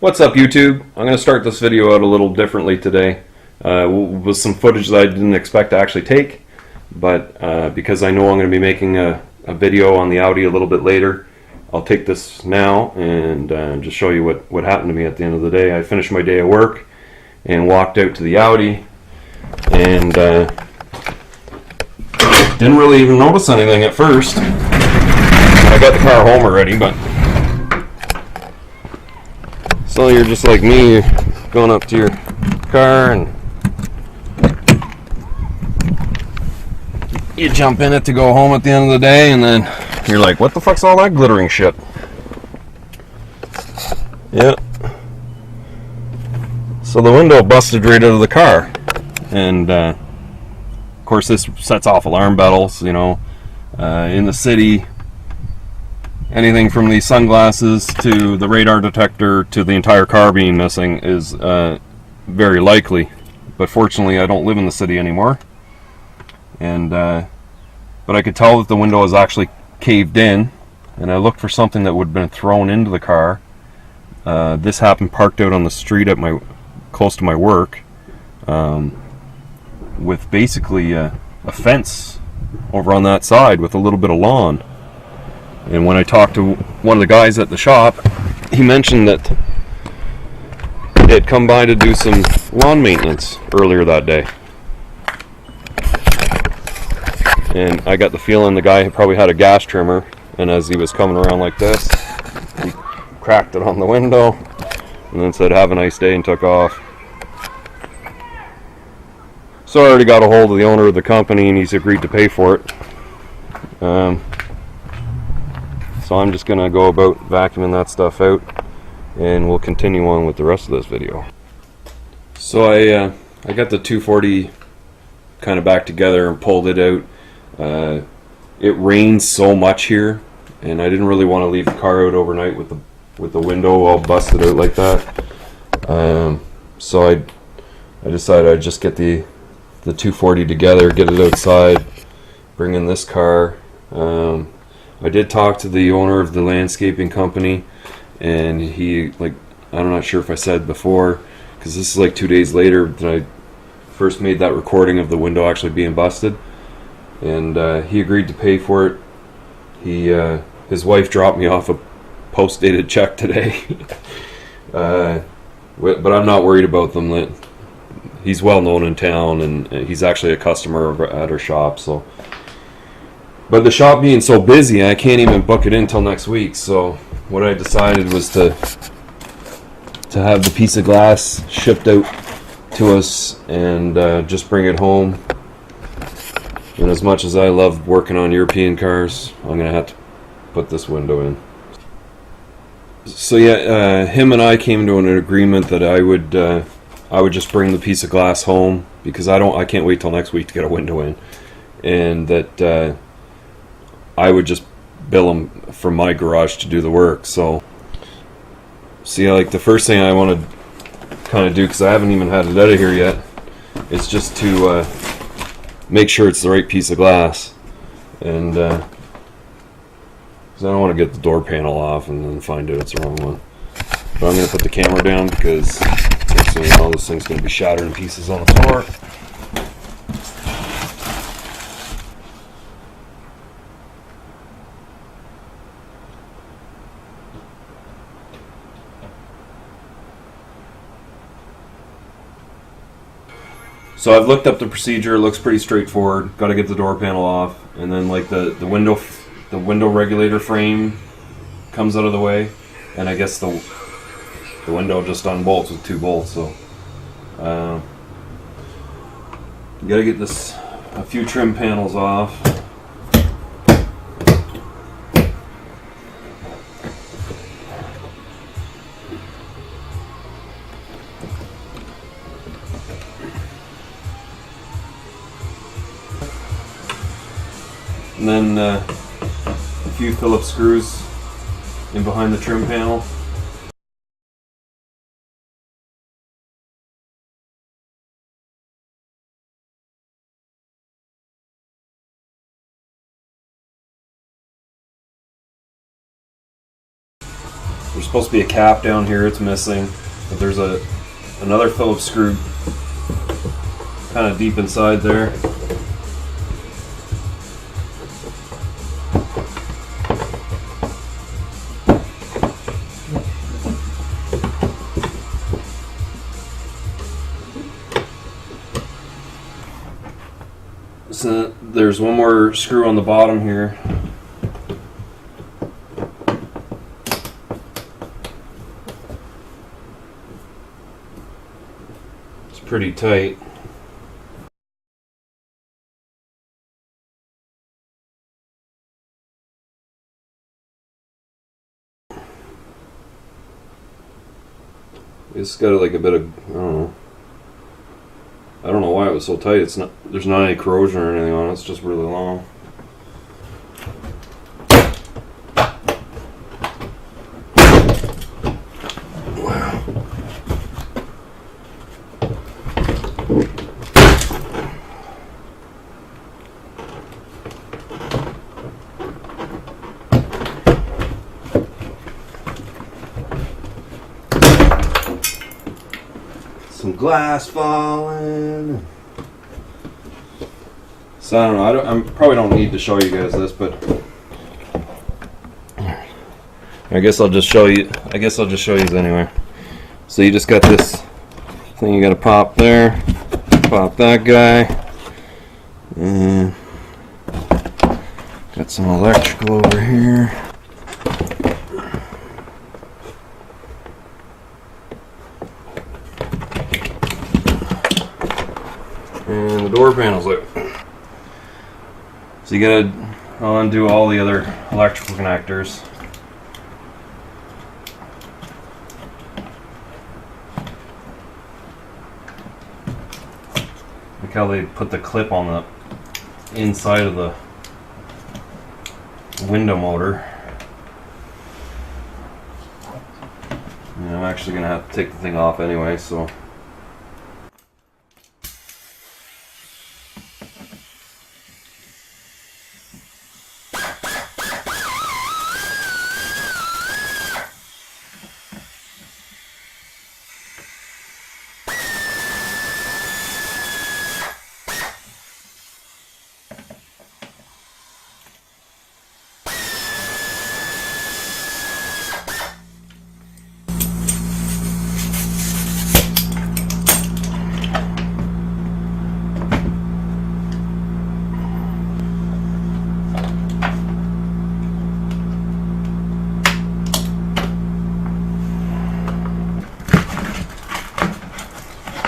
What's up, YouTube? I'm going to start this video out a little differently today with some footage that I didn't expect to actually take, but because I know I'm going to be making a video on the Audi a little bit later, I'll take this now and just show you what happened to me at the end of the day. I finished my day at work and walked out to the Audi and didn't really even notice anything at first. I got the car home already, but so you're just like me, you're going up to your car and you jump in it to go home at the end of the day, and then you're like, what the fuck's all that glittering shit? Yeah. So the window busted right out of the car, and of course this sets off alarm bells, you know. In the city, anything from the sunglasses to the radar detector to the entire car being missing is very likely. But fortunately, I don't live in the city anymore, and but I could tell that the window was actually caved in, and I looked for something that would have been thrown into the car. This happened parked out on the street at close to my work, with basically a fence over on that side with a little bit of lawn. And when I talked to one of the guys at the shop, he mentioned that they had come by to do some lawn maintenance earlier that day. And I got the feeling the guy probably had a gas trimmer, and as he was coming around like this, he cracked it on the window and then said, "Have a nice day," and took off. So I already got a hold of the owner of the company, and he's agreed to pay for it. So I'm just going to go about vacuuming that stuff out, and we'll continue on with the rest of this video. So I got the 240 kind of back together and pulled it out. It rains so much here, and I didn't really want to leave the car out overnight with the window all busted out like that. So I decided I'd just get the 240 together, get it outside, bring in this car. I did talk to the owner of the landscaping company, and he, like, I'm not sure if I said before, because this is like 2 days later that I first made that recording of the window actually being busted, and he agreed to pay for it. His wife dropped me off a post-dated check today, but I'm not worried about them. He's well known in town, and he's actually a customer at our shop, so. But the shop being so busy, I can't even book it in until next week. So what I decided was to have the piece of glass shipped out to us and just bring it home. And as much as I love working on European cars, I'm gonna have to put this window in. So yeah, him and I came to an agreement that I would just bring the piece of glass home, because I can't wait till next week to get a window in, and that I would just bill him from my garage to do the work. So see, like, the first thing I want to kind of do, because I haven't even had it out of here yet, is just to make sure it's the right piece of glass, and because I don't want to get the door panel off and then find out it's the wrong one. But I'm going to put the camera down, because next thing you know, this thing's going to be shattered in pieces on the floor. So I've looked up the procedure. It looks pretty straightforward. Got to get the door panel off, and then like the window regulator frame comes out of the way, and I guess the window just unbolts with 2 bolts. So you got to get a few trim panels off. And then a few Phillips screws in behind the trim panel. There's supposed to be a cap down here, it's missing. But there's another Phillips screw kind of deep inside there. So there's one more screw on the bottom here. It's pretty tight. It's got like a bit of, I don't know why it was so tight. It's not, there's not any corrosion or anything on it. It's just really long. Some glass falling. So I don't know. I probably don't need to show you guys this, but I guess I'll just show you. I guess I'll just show you anyway. So you just got this thing you got to pop there, pop that guy, and got some electrical over here. And the door panel's out. So you gotta undo all the other electrical connectors. Look how they put the clip on the inside of the window motor. And I'm actually gonna have to take the thing off anyway, so.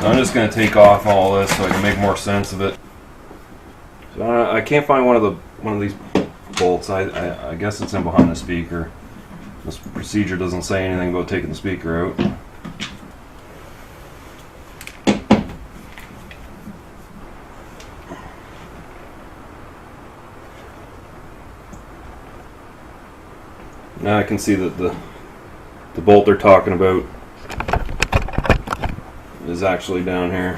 I'm just going to take off all this so I can make more sense of it. So I can't find one of these bolts. I guess it's in behind the speaker. This procedure doesn't say anything about taking the speaker out. Now I can see that the bolt they're talking about is actually down here.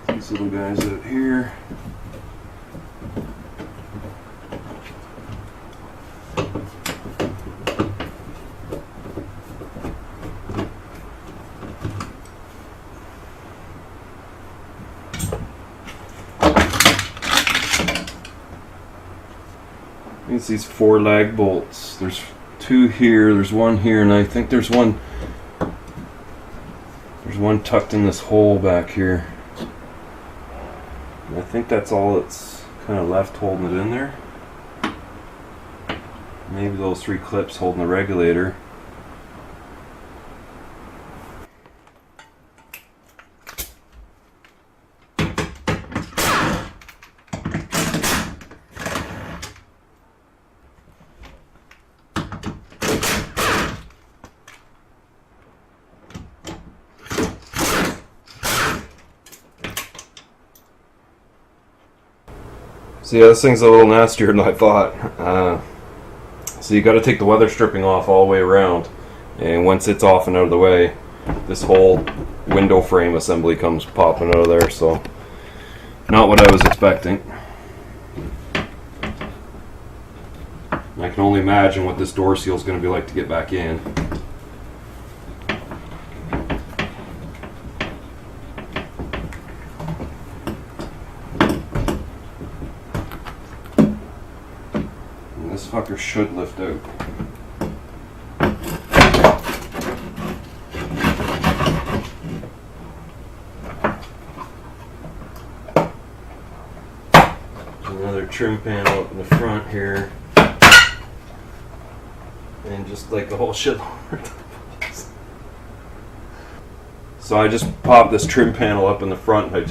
These little guys out here. It's these 4 lag bolts. There's 2 here, there's 1 here, and I think there's one tucked in this hole back here. And I think that's all that's kind of left holding it in there. Maybe those 3 clips holding the regulator. So yeah, this thing's a little nastier than I thought. So you got to take the weather stripping off all the way around, and once it's off and out of the way, this whole window frame assembly comes popping out of there. So not what I was expecting. I can only imagine what this door seal is going to be like to get back in. This fucker should lift out. Another trim panel up in the front here. And just like the whole shit. So I just popped this trim panel up in the front. I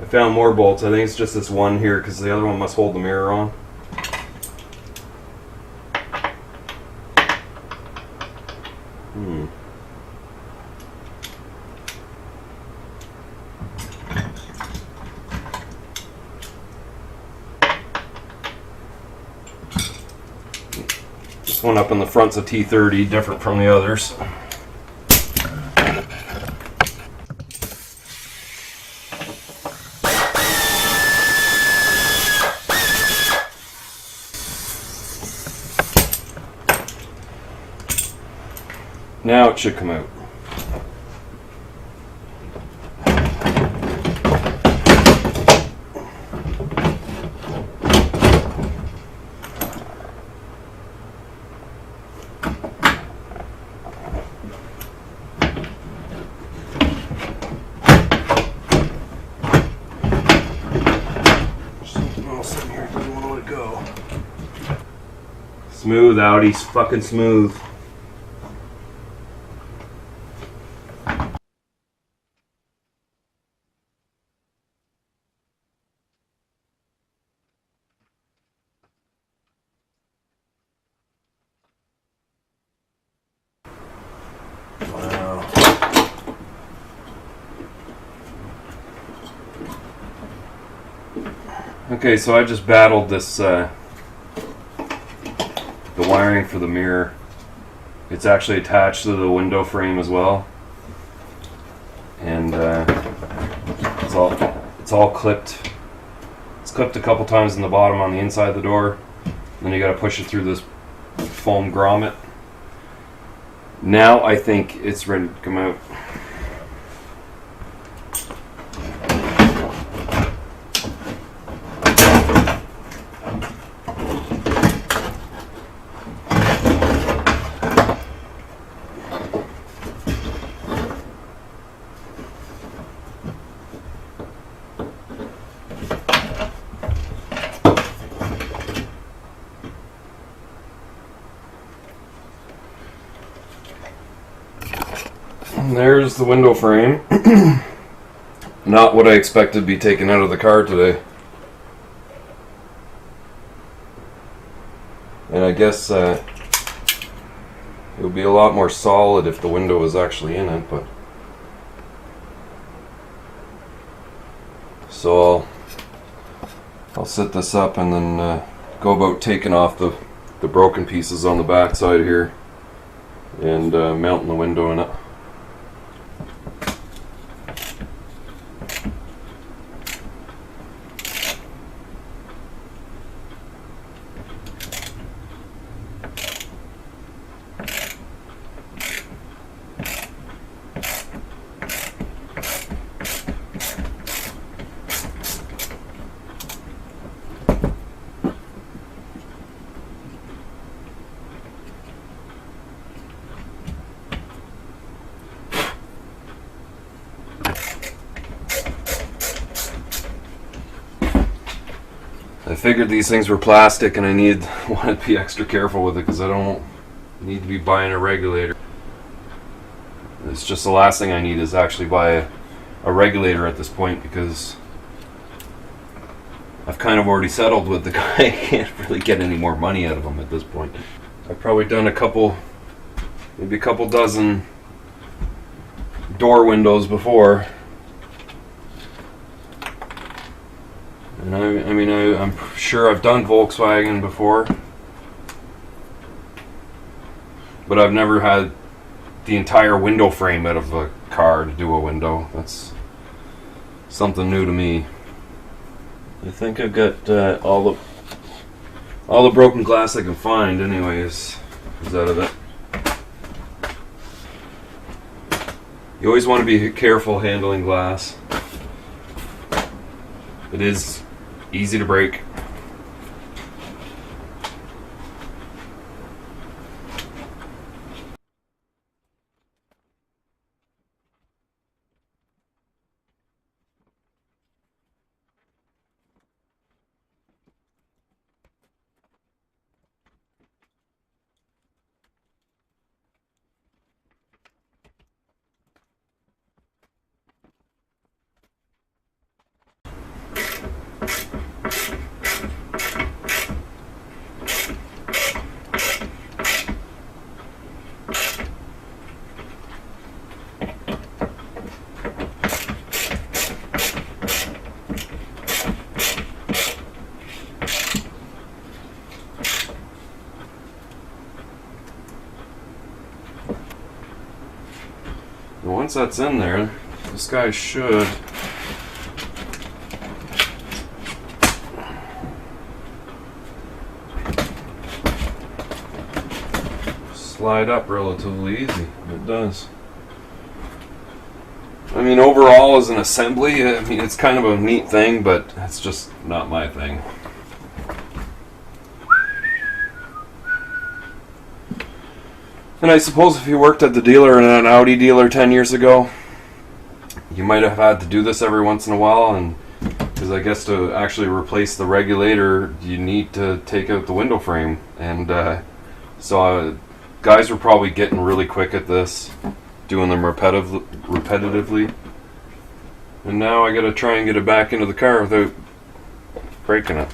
found more bolts. I think it's just this one here because the other one must hold the mirror on. This one up in the front's a T30, different from the others. Now it should come out. Something else in here doesn't want to let it go. Smooth, Audi's fucking smooth. Okay, so I just battled this, the wiring for the mirror. It's actually attached to the window frame as well. And it's all clipped. It's clipped a couple times in the bottom on the inside of the door. Then you gotta push it through this foam grommet. Now I think it's ready to come out. And there's the window frame. Not what I expected to be taken out of the car today. And I guess it would be a lot more solid if the window was actually in it, but so I'll set this up and then go about taking off the broken pieces on the back side here and mounting the window in it. I figured these things were plastic and I wanted to be extra careful with it because I don't need to be buying a regulator. It's just the last thing I need is actually buy a regulator at this point, because I've kind of already settled with the guy. I can't really get any more money out of him at this point. I've probably done maybe a couple dozen door windows before. And I'm sure I've done Volkswagen before, but I've never had the entire window frame out of a car to do a window. That's something new to me. I think I've got all the broken glass I can find anyways is out of it. You always want to be careful handling glass. It is easy to break. And once that's in there, this guy should slide up relatively easy. It does. I mean, overall as an assembly, it's kind of a neat thing, but it's just not my thing. And I suppose if you worked at the dealer in an Audi dealer 10 years ago, you might have had to do this every once in a while, and because I guess to actually replace the regulator, you need to take out the window frame. And so guys were probably getting really quick at this, doing them repetitively. And now I gotta try and get it back into the car without breaking it.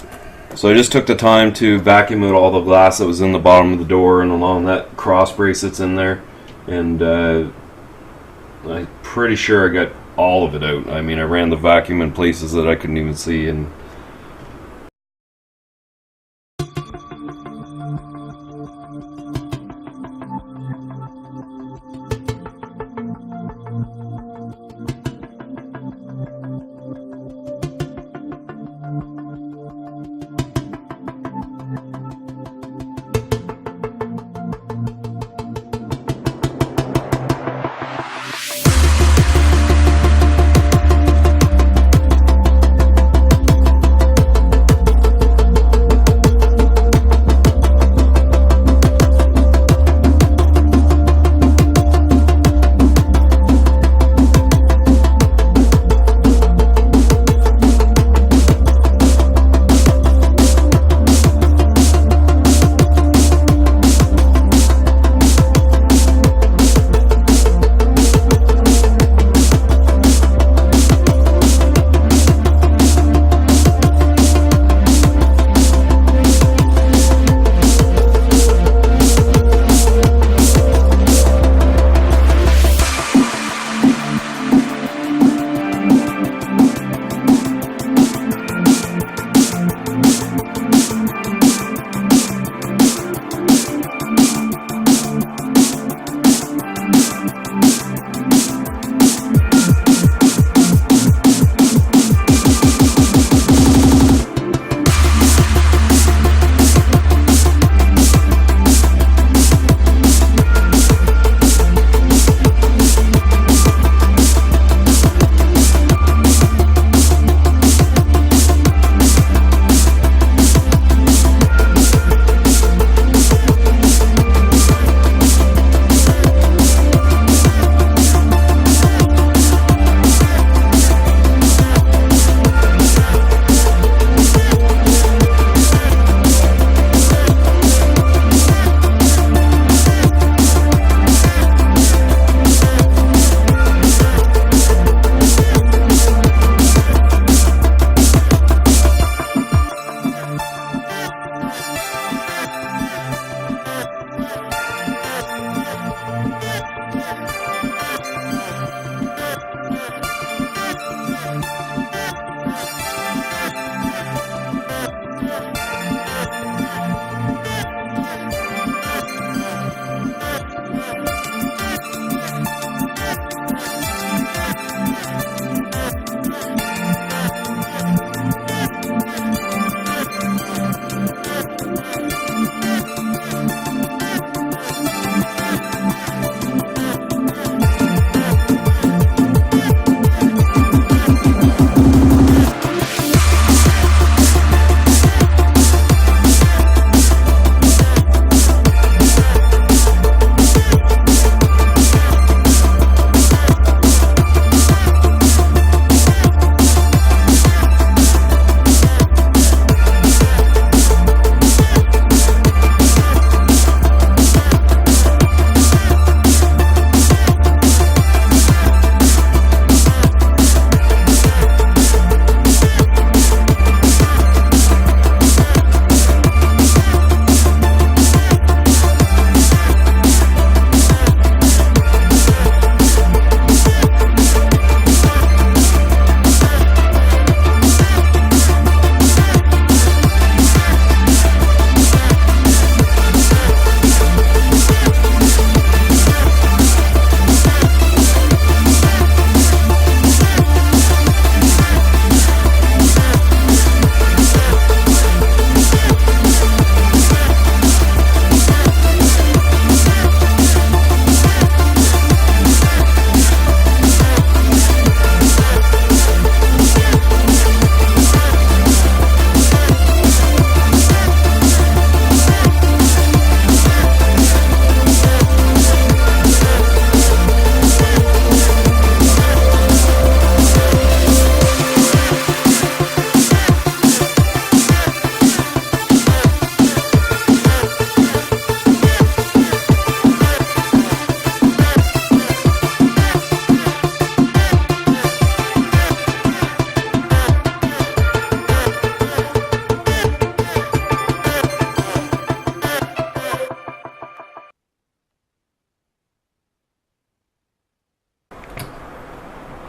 So I just took the time to vacuum out all the glass that was in the bottom of the door and along that cross brace that's in there, and I'm pretty sure I got all of it out. I mean, I ran the vacuum in places that I couldn't even see, and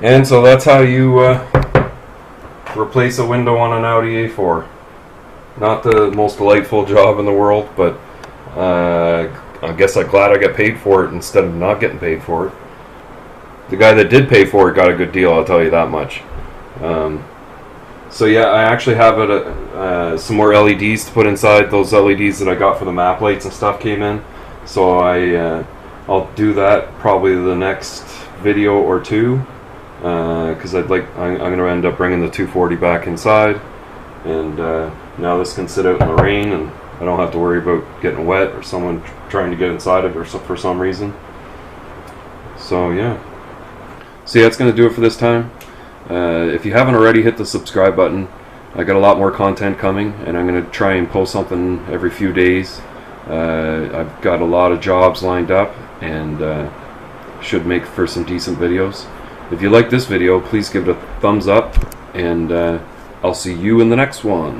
And so that's how you replace a window on an Audi A4. Not the most delightful job in the world, but I guess I'm glad I got paid for it instead of not getting paid for it. The guy that did pay for it got a good deal, I'll tell you that much. So yeah, I actually have some more LEDs to put inside. Those LEDs that I got for the map lights and stuff came in. So I'll do that probably the next video or two, because I'm going to end up bringing the 240 back inside, and now this can sit out in the rain and I don't have to worry about getting wet or someone trying to get inside it or for some reason. So yeah. So yeah, that's going to do it for this time. If you haven't already, hit the subscribe button. I got a lot more content coming, and I'm going to try and post something every few days. I've got a lot of jobs lined up, and should make for some decent videos. If you like this video, please give it a thumbs up, and I'll see you in the next one.